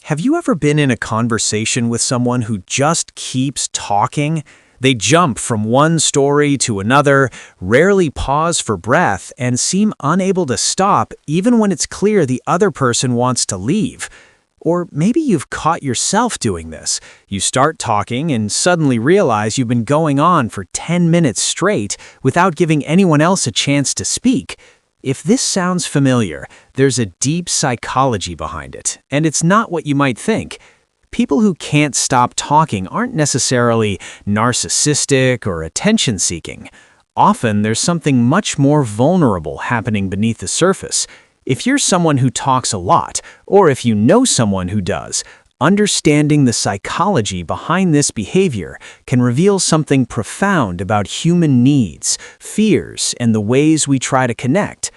Have you ever been in a conversation with someone who just keeps talking? They jump from one story to another, rarely pause for breath, and seem unable to stop even when it's clear the other person wants to leave. Or maybe you've caught yourself doing this. You start talking and suddenly realize you've been going on for 10 minutes straight without giving anyone else a chance to speak. If this sounds familiar, there's a deep psychology behind it, and it's not what you might think. People who can't stop talking aren't necessarily narcissistic or attention-seeking. Often, there's something much more vulnerable happening beneath the surface. If you're someone who talks a lot, or if you know someone who does, understanding the psychology behind this behavior can reveal something profound about human needs, fears, and the ways we try to connect.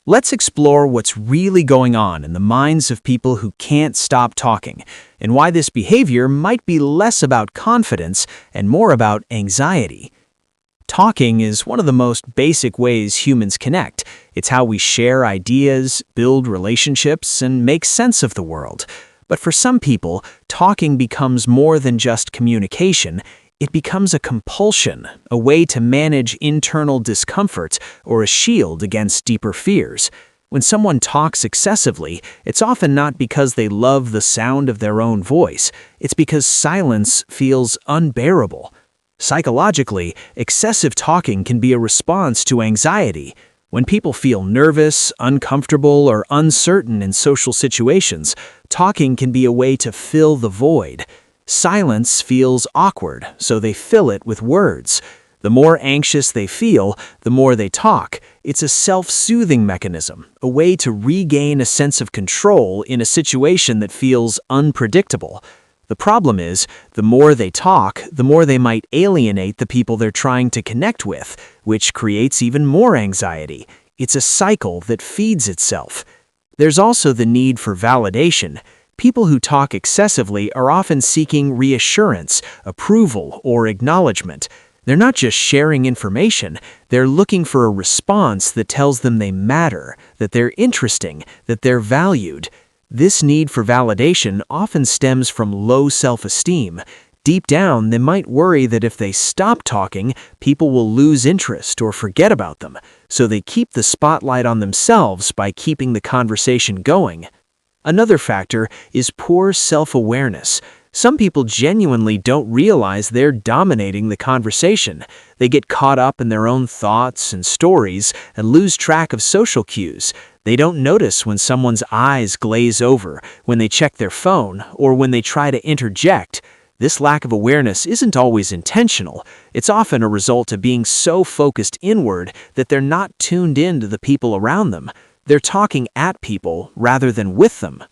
Let's explore what's really going on in the minds of people who can't stop talking, and why this behavior might be less about confidence and more about anxiety. Talking is one of the most basic ways humans connect. It's how we share ideas, build relationships, and make sense of the world. But for some people, talking becomes more than just communication. It becomes a compulsion, a way to manage internal discomfort, or a shield against deeper fears. When someone talks excessively, it's often not because they love the sound of their own voice. It's because silence feels unbearable. Psychologically, excessive talking can be a response to anxiety. When people feel nervous, uncomfortable, or uncertain in social situations, talking can be a way to fill the void. Silence feels awkward, so they fill it with words. The more anxious they feel, the more they talk. It's a self-soothing mechanism, a way to regain a sense of control in a situation that feels unpredictable. The problem is, the more they talk, the more they might alienate the people they're trying to connect with, which creates even more anxiety. It's a cycle that feeds itself. There's also the need for validation. People who talk excessively are often seeking reassurance, approval, or acknowledgement. They're not just sharing information, they're looking for a response that tells them they matter, that they're interesting, that they're valued. This need for validation often stems from low self-esteem. Deep down, they might worry that if they stop talking, people will lose interest or forget about them, so they keep the spotlight on themselves by keeping the conversation going. Another factor is poor self-awareness. Some people genuinely don't realize they're dominating the conversation. They get caught up in their own thoughts and stories and lose track of social cues. They don't notice when someone's eyes glaze over, when they check their phone, or when they try to interject. This lack of awareness isn't always intentional. It's often a result of being so focused inward that they're not tuned in to the people around them. They're talking at people rather than with them.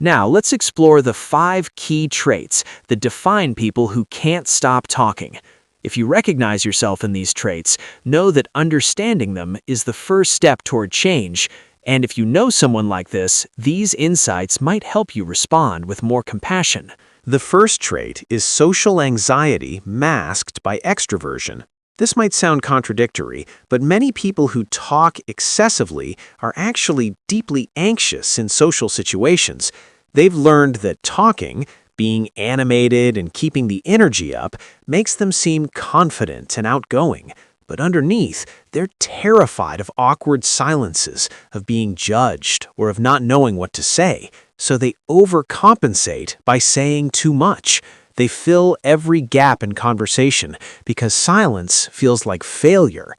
Now, let's explore the 5 key traits that define people who can't stop talking. If you recognize yourself in these traits, know that understanding them is the first step toward change. And if you know someone like this, these insights might help you respond with more compassion. The first trait is social anxiety masked by extroversion. This might sound contradictory, but many people who talk excessively are actually deeply anxious in social situations. They've learned that talking, being animated and keeping the energy up, makes them seem confident and outgoing. But underneath, they're terrified of awkward silences, of being judged, or of not knowing what to say. So they overcompensate by saying too much. They fill every gap in conversation because silence feels like failure.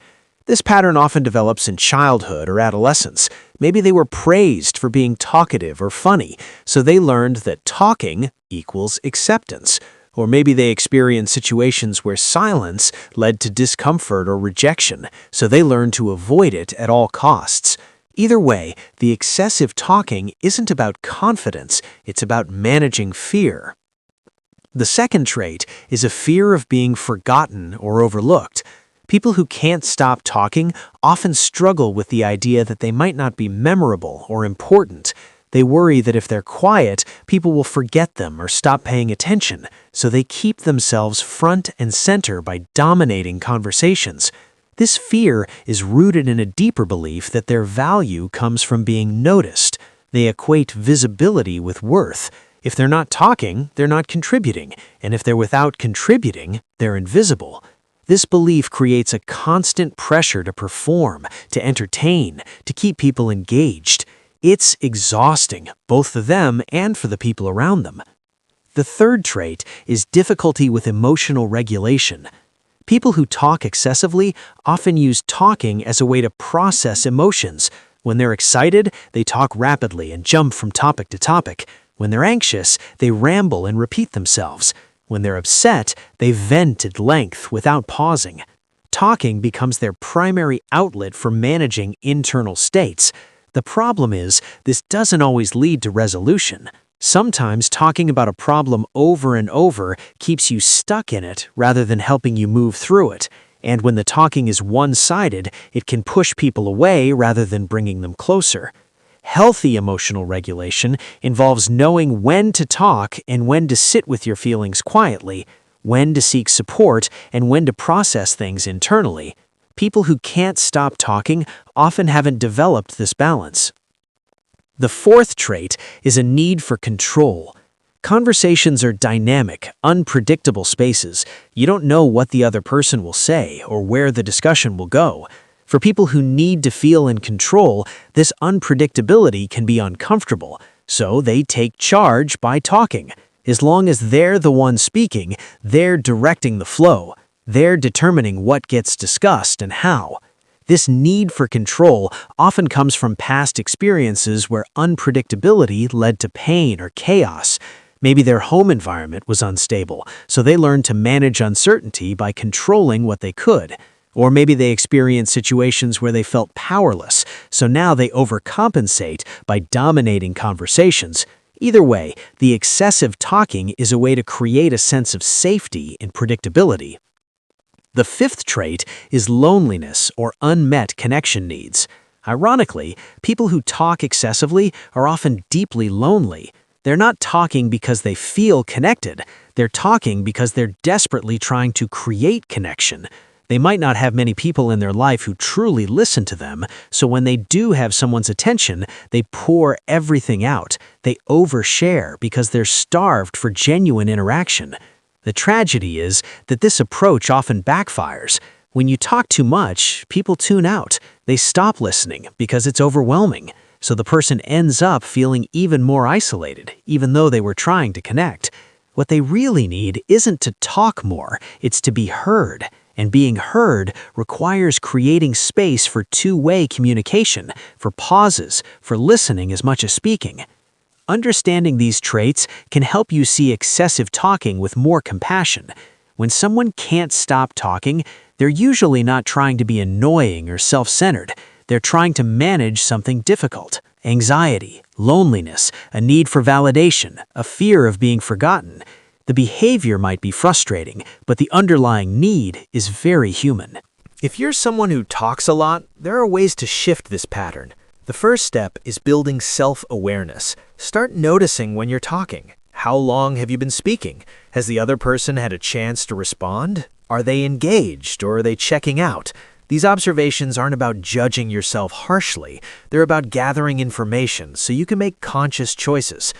This pattern often develops in childhood or adolescence. Maybe they were praised for being talkative or funny, so they learned that talking equals acceptance. Or maybe they experienced situations where silence led to discomfort or rejection, so they learned to avoid it at all costs. Either way, the excessive talking isn't about confidence, it's about managing fear. The second trait is a fear of being forgotten or overlooked. People who can't stop talking often struggle with the idea that they might not be memorable or important. They worry that if they're quiet, people will forget them or stop paying attention, so they keep themselves front and center by dominating conversations. This fear is rooted in a deeper belief that their value comes from being noticed. They equate visibility with worth. If they're not talking, they're not contributing, and if they're without contributing, they're invisible. This belief creates a constant pressure to perform, to entertain, to keep people engaged. It's exhausting, both for them and for the people around them. The third trait is difficulty with emotional regulation. People who talk excessively often use talking as a way to process emotions. When they're excited, they talk rapidly and jump from topic to topic. When they're anxious, they ramble and repeat themselves. When they're upset, they vent at length without pausing. Talking becomes their primary outlet for managing internal states. The problem is, this doesn't always lead to resolution. Sometimes talking about a problem over and over keeps you stuck in it rather than helping you move through it. And when the talking is one-sided, it can push people away rather than bringing them closer. Healthy emotional regulation involves knowing when to talk and when to sit with your feelings quietly, when to seek support and when to process things internally. People who can't stop talking often haven't developed this balance. The fourth trait is a need for control. Conversations are dynamic, unpredictable spaces. You don't know what the other person will say or where the discussion will go. For people who need to feel in control, this unpredictability can be uncomfortable, so they take charge by talking. As long as they're the one speaking, they're directing the flow. They're determining what gets discussed and how. This need for control often comes from past experiences where unpredictability led to pain or chaos. Maybe their home environment was unstable, so they learned to manage uncertainty by controlling what they could. Or maybe they experienced situations where they felt powerless, so now they overcompensate by dominating conversations. Either way, the excessive talking is a way to create a sense of safety and predictability. The fifth trait is loneliness or unmet connection needs. Ironically, people who talk excessively are often deeply lonely. They're not talking because they feel connected. They're talking because they're desperately trying to create connection. They might not have many people in their life who truly listen to them, so when they do have someone's attention, they pour everything out. They overshare because they're starved for genuine interaction. The tragedy is that this approach often backfires. When you talk too much, people tune out. They stop listening because it's overwhelming. So the person ends up feeling even more isolated, even though they were trying to connect. What they really need isn't to talk more, it's to be heard. And being heard requires creating space for two-way communication, for pauses, for listening as much as speaking. Understanding these traits can help you see excessive talking with more compassion. When someone can't stop talking, they're usually not trying to be annoying or self-centered. They're trying to manage something difficult: anxiety, loneliness, a need for validation, a fear of being forgotten. The behavior might be frustrating, but the underlying need is very human. If you're someone who talks a lot, there are ways to shift this pattern. The first step is building self-awareness. Start noticing when you're talking. How long have you been speaking? Has the other person had a chance to respond? Are they engaged or are they checking out? These observations aren't about judging yourself harshly. They're about gathering information so you can make conscious choices.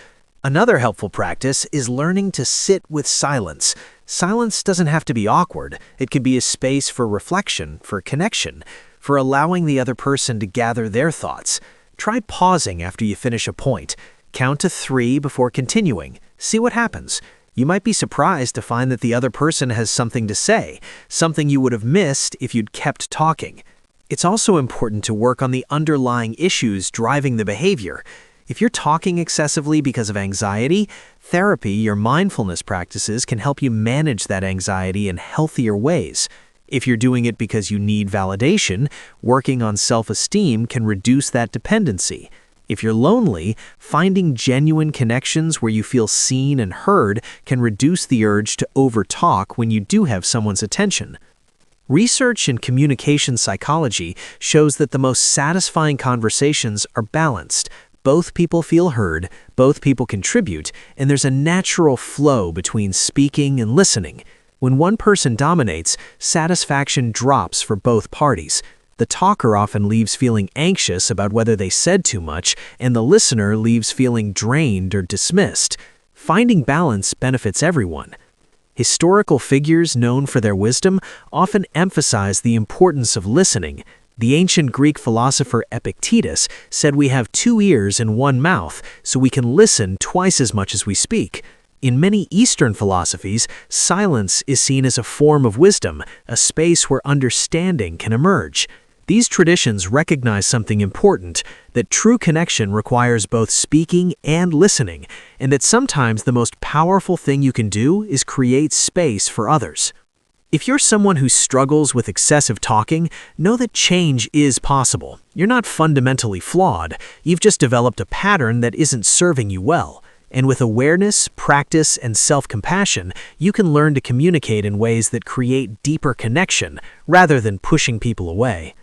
Another helpful practice is learning to sit with silence. Silence doesn't have to be awkward. It can be a space for reflection, for connection, for allowing the other person to gather their thoughts. Try pausing after you finish a point. Count to 3 before continuing. See what happens. You might be surprised to find that the other person has something to say, something you would have missed if you'd kept talking. It's also important to work on the underlying issues driving the behavior. If you're talking excessively because of anxiety, therapy or mindfulness practices can help you manage that anxiety in healthier ways. If you're doing it because you need validation, working on self-esteem can reduce that dependency. If you're lonely, finding genuine connections where you feel seen and heard can reduce the urge to overtalk when you do have someone's attention. Research in communication psychology shows that the most satisfying conversations are balanced. Both people feel heard, both people contribute, and there's a natural flow between speaking and listening. When one person dominates, satisfaction drops for both parties. The talker often leaves feeling anxious about whether they said too much, and the listener leaves feeling drained or dismissed. Finding balance benefits everyone. Historical figures known for their wisdom often emphasize the importance of listening. The ancient Greek philosopher Epictetus said we have 2 ears and 1 mouth, so we can listen twice as much as we speak. In many Eastern philosophies, silence is seen as a form of wisdom, a space where understanding can emerge. These traditions recognize something important, that true connection requires both speaking and listening, and that sometimes the most powerful thing you can do is create space for others. If you're someone who struggles with excessive talking, know that change is possible. You're not fundamentally flawed. You've just developed a pattern that isn't serving you well. And with awareness, practice, and self-compassion, you can learn to communicate in ways that create deeper connection rather than pushing people away.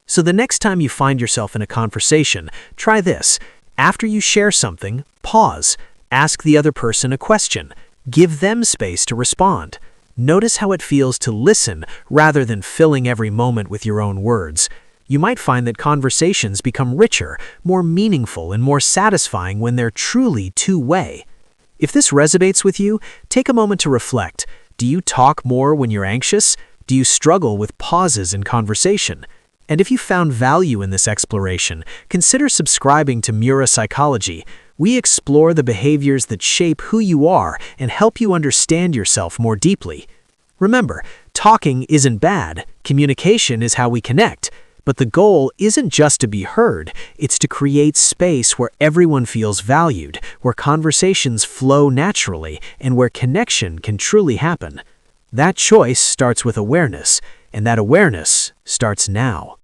So the next time you find yourself in a conversation, try this. After you share something, pause. Ask the other person a question. Give them space to respond. Notice how it feels to listen rather than filling every moment with your own words. You might find that conversations become richer, more meaningful, and more satisfying when they're truly two-way. If this resonates with you, take a moment to reflect. Do you talk more when you're anxious? Do you struggle with pauses in conversation? And if you found value in this exploration, consider subscribing to Mura Psychology. We explore the behaviors that shape who you are and help you understand yourself more deeply. Remember, talking isn't bad. Communication is how we connect. But the goal isn't just to be heard, it's to create space where everyone feels valued, where conversations flow naturally, and where connection can truly happen. That choice starts with awareness, and that awareness starts now.